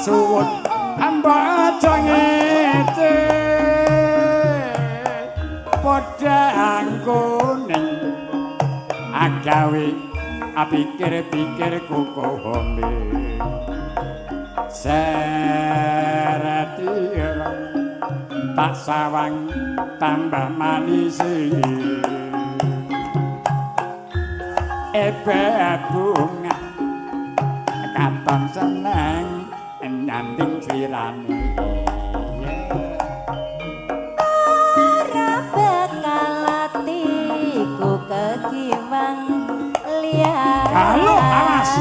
suwun ambaca ngece padha angkuning agawe apikir-pikir kukuhombe seretira tak sawang tambah manis bunga katon seneng nanding sirane ora bakal atiku kekiwang liya halo awas